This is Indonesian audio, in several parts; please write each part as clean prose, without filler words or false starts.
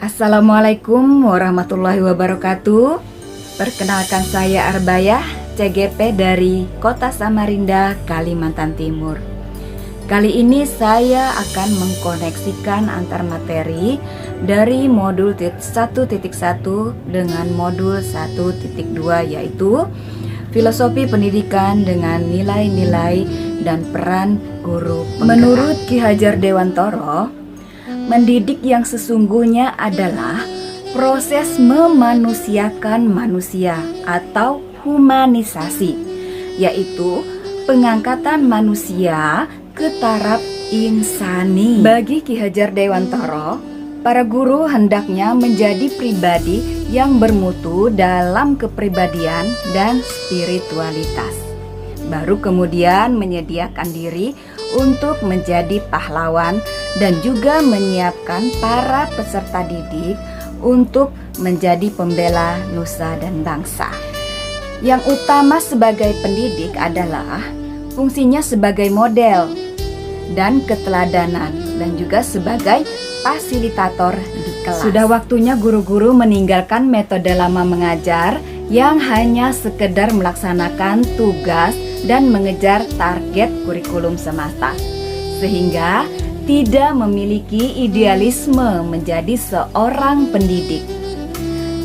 Assalamualaikum warahmatullahi wabarakatuh. Perkenalkan saya Arbayah, CGP dari Kota Samarinda, Kalimantan Timur. Kali ini saya akan mengkoneksikan antar materi dari modul 1.1 dengan modul 1.2, yaitu Filosofi Pendidikan dengan nilai-nilai dan peran guru penggerak. Menurut Ki Hajar Dewantoro, mendidik yang sesungguhnya adalah proses memanusiakan manusia atau humanisasi, yaitu pengangkatan manusia ke taraf insani. Bagi Ki Hajar Dewantoro, para guru hendaknya menjadi pribadi yang bermutu dalam kepribadian dan spiritualitas. Baru kemudian menyediakan diri untuk menjadi pahlawan dan juga menyiapkan para peserta didik untuk menjadi pembela nusa dan bangsa. Yang utama sebagai pendidik adalah fungsinya sebagai model dan keteladanan dan juga sebagai fasilitator di kelas. Sudah waktunya guru-guru meninggalkan metode lama mengajar yang hanya sekedar melaksanakan tugas dan mengejar target kurikulum semata, sehingga tidak memiliki idealisme menjadi seorang pendidik.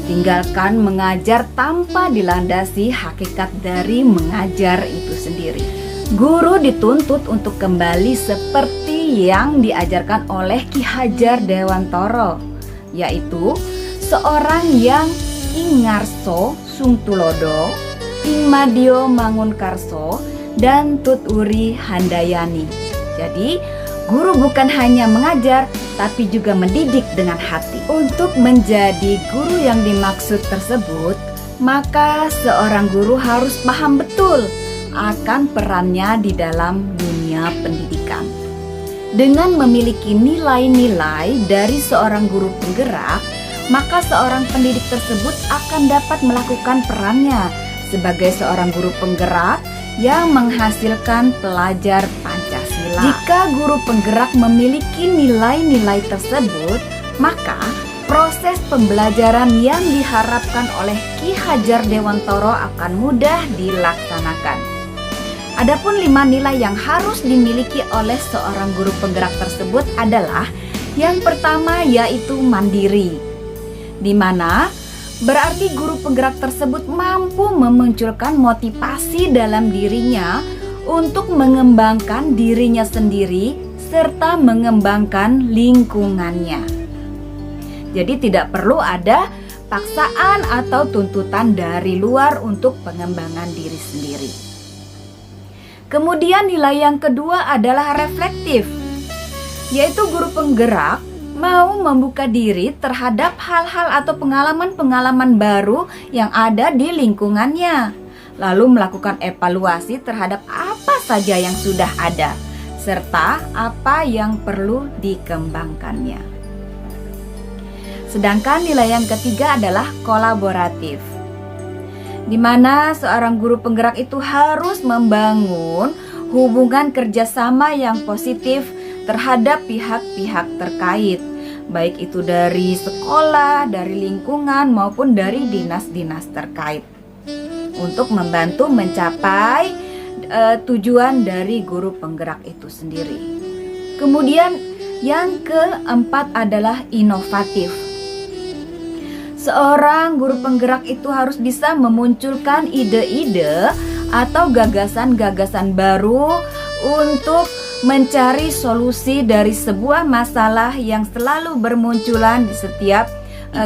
Tinggalkan mengajar tanpa dilandasi hakikat dari mengajar itu sendiri. Guru dituntut untuk kembali seperti yang diajarkan oleh Ki Hajar Dewantoro, yaitu seorang yang ingarso sungtulodo, ingmadio mangunkarso, dan tuturi handayani. Jadi guru bukan hanya mengajar, tapi juga mendidik dengan hati. Untuk menjadi guru yang dimaksud tersebut, maka seorang guru harus paham betul akan perannya di dalam dunia pendidikan. Dengan memiliki nilai-nilai dari seorang guru penggerak, maka seorang pendidik tersebut akan dapat melakukan perannya sebagai seorang guru penggerak yang menghasilkan pelajar Pancasila. Jika guru penggerak memiliki nilai-nilai tersebut, maka proses pembelajaran yang diharapkan oleh Ki Hajar Dewantoro akan mudah dilaksanakan. Adapun 5 nilai yang harus dimiliki oleh seorang guru penggerak tersebut adalah yang pertama, yaitu mandiri, di mana berarti guru penggerak tersebut mampu memunculkan motivasi dalam dirinya untuk mengembangkan dirinya sendiri serta mengembangkan lingkungannya. Jadi tidak perlu ada paksaan atau tuntutan dari luar untuk pengembangan diri sendiri. Kemudian nilai yang kedua adalah reflektif, yaitu guru penggerak mau membuka diri terhadap hal-hal atau pengalaman-pengalaman baru yang ada di lingkungannya, lalu melakukan evaluasi terhadap apa saja yang sudah ada, serta apa yang perlu dikembangkannya. Sedangkan nilai yang ketiga adalah kolaboratif, di mana seorang guru penggerak itu harus membangun hubungan kerjasama yang positif terhadap pihak-pihak terkait, baik itu dari sekolah, dari lingkungan, maupun dari dinas-dinas terkait, untuk membantu mencapai tujuan dari guru penggerak itu sendiri. Kemudian yang keempat adalah inovatif. Seorang guru penggerak itu harus bisa memunculkan ide-ide atau gagasan-gagasan baru untuk mencari solusi dari sebuah masalah yang selalu bermunculan di setiap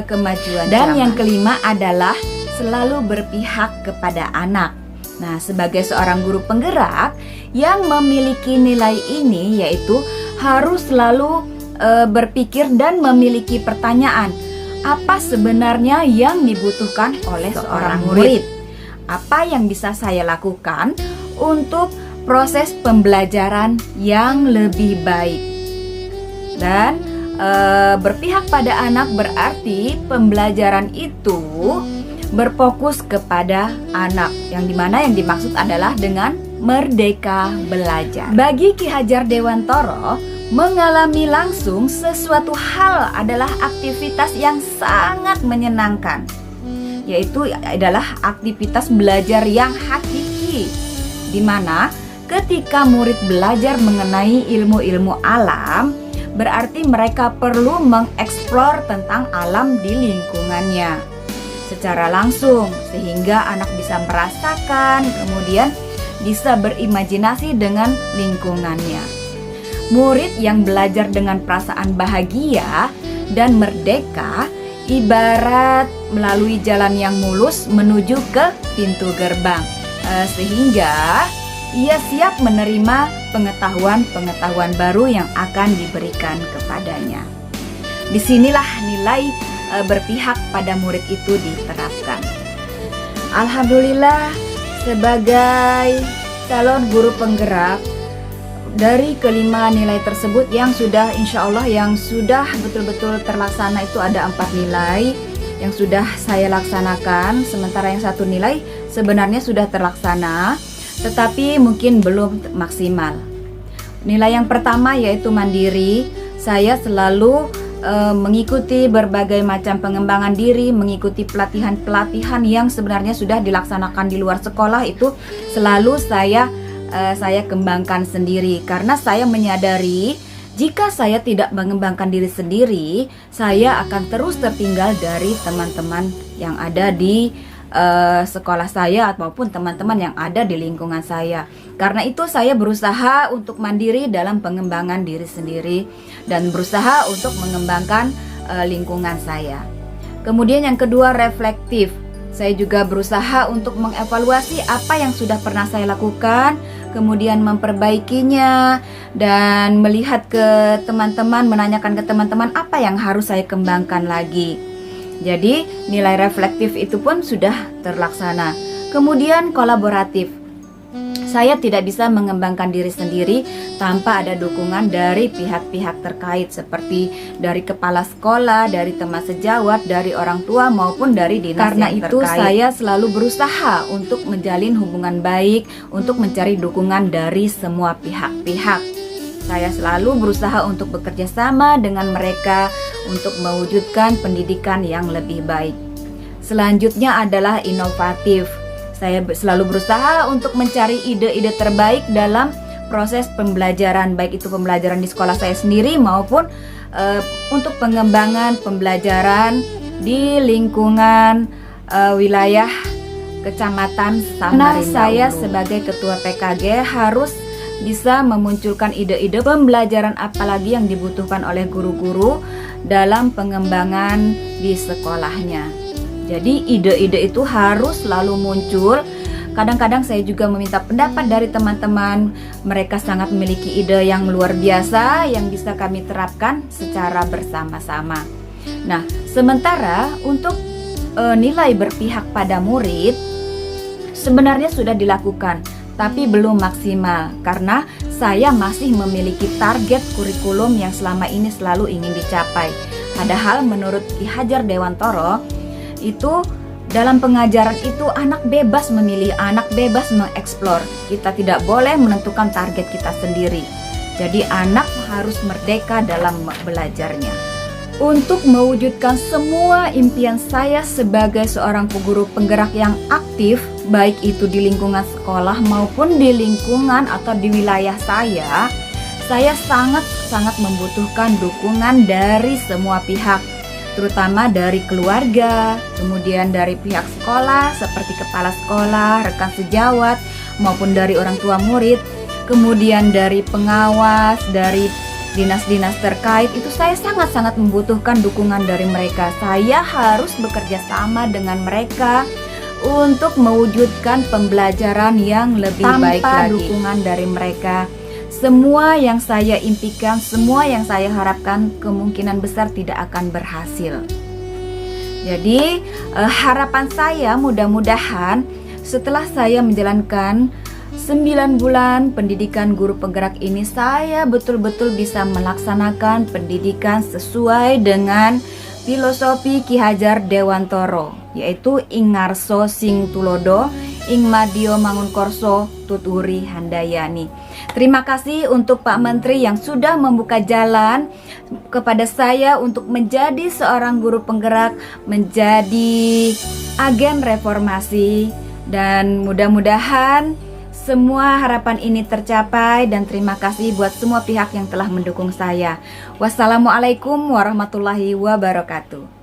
kemajuan Dan zaman. Yang kelima adalah selalu berpihak kepada anak. Nah, sebagai seorang guru penggerak yang memiliki nilai ini, yaitu harus selalu berpikir dan memiliki pertanyaan, apa sebenarnya yang dibutuhkan oleh seorang murid? Apa yang bisa saya lakukan untuk proses pembelajaran yang lebih baik? Dan berpihak pada anak berarti pembelajaran itu berfokus kepada anak, yang dimana yang dimaksud adalah dengan merdeka belajar. Bagi Ki Hajar Dewantoro, Mengalami langsung sesuatu hal adalah aktivitas yang sangat menyenangkan, yaitu adalah aktivitas belajar yang hakiki, di mana ketika murid belajar mengenai ilmu-ilmu alam, berarti mereka perlu mengeksplor tentang alam di lingkungannya secara langsung, sehingga anak bisa merasakan, kemudian bisa berimajinasi dengan lingkungannya. Murid yang belajar dengan perasaan bahagia dan merdeka ibarat melalui jalan yang mulus menuju ke pintu gerbang, sehingga ia siap menerima pengetahuan-pengetahuan baru yang akan diberikan kepadanya. Disinilah nilai berpihak pada murid itu diterapkan. Alhamdulillah, sebagai calon guru penggerak, dari kelima nilai tersebut yang sudah insya Allah yang sudah betul-betul terlaksana itu ada 4 nilai yang sudah saya laksanakan, sementara yang 1 nilai sebenarnya sudah terlaksana tetapi mungkin belum maksimal. Nilai yang pertama yaitu mandiri. Saya selalu mengikuti berbagai macam pengembangan diri, mengikuti pelatihan-pelatihan yang sebenarnya sudah dilaksanakan di luar sekolah, itu selalu saya kembangkan sendiri, karena saya menyadari jika saya tidak mengembangkan diri sendiri, saya akan terus tertinggal dari teman-teman yang ada di sekolah saya ataupun teman-teman yang ada di lingkungan saya. Karena itu saya berusaha untuk mandiri dalam pengembangan diri sendiri dan berusaha untuk mengembangkan lingkungan saya. Kemudian yang kedua, reflektif. Saya juga berusaha untuk mengevaluasi apa yang sudah pernah saya lakukan, kemudian memperbaikinya dan melihat ke teman-teman, menanyakan ke teman-teman apa yang harus saya kembangkan lagi. Jadi nilai reflektif itu pun sudah terlaksana. Kemudian kolaboratif. Saya tidak bisa mengembangkan diri sendiri tanpa ada dukungan dari pihak-pihak terkait, seperti dari kepala sekolah, dari teman sejawat, dari orang tua maupun dari dinas. Karena itu saya selalu berusaha untuk menjalin hubungan baik, untuk mencari dukungan dari semua pihak-pihak. Saya selalu berusaha untuk bekerja sama dengan mereka untuk mewujudkan pendidikan yang lebih baik. Selanjutnya adalah inovatif. Saya selalu berusaha untuk mencari ide-ide terbaik dalam proses pembelajaran, baik itu pembelajaran di sekolah saya sendiri maupun untuk pengembangan pembelajaran di lingkungan wilayah Kecamatan Samarinda. Saya sebagai ketua PKG harus bisa memunculkan ide-ide pembelajaran apalagi yang dibutuhkan oleh guru-guru dalam pengembangan di sekolahnya. Jadi ide-ide itu harus selalu muncul. Kadang-kadang saya juga meminta pendapat dari teman-teman. Mereka sangat memiliki ide yang luar biasa yang bisa kami terapkan secara bersama-sama. Nah, sementara untuk nilai berpihak pada murid sebenarnya sudah dilakukan, tapi belum maksimal karena saya masih memiliki target kurikulum yang selama ini selalu ingin dicapai. Padahal menurut Ki Hajar Dewantoro itu dalam pengajaran itu anak bebas memilih, anak bebas mengeksplor. Kita tidak boleh menentukan target kita sendiri. Jadi anak harus merdeka dalam belajarnya. Untuk mewujudkan semua impian saya sebagai seorang guru penggerak yang aktif, baik itu di lingkungan sekolah maupun di lingkungan atau di wilayah saya sangat membutuhkan dukungan dari semua pihak, terutama dari keluarga, kemudian dari pihak sekolah seperti kepala sekolah, rekan sejawat, maupun dari orang tua murid, kemudian dari pengawas, dari dinas-dinas terkait. Itu saya sangat-sangat membutuhkan dukungan dari mereka. Saya harus bekerja sama dengan mereka untuk mewujudkan pembelajaran yang lebih baik lagi. Tanpa dukungan dari mereka, semua yang saya impikan, semua yang saya harapkan kemungkinan besar tidak akan berhasil. Jadi harapan saya mudah-mudahan setelah saya menjalankan 9 bulan pendidikan guru penggerak ini, saya betul-betul bisa melaksanakan pendidikan sesuai dengan filosofi Ki Hajar Dewantoro, yaitu Ingarso Sing Tulodo, ing Madio Mangunkorso Tuturi Handayani. Terima kasih untuk Pak Menteri yang sudah membuka jalan kepada saya untuk menjadi seorang guru penggerak, menjadi agen reformasi, dan mudah-mudahan semua harapan ini tercapai, dan terima kasih buat semua pihak yang telah mendukung saya. Wassalamualaikum warahmatullahi wabarakatuh.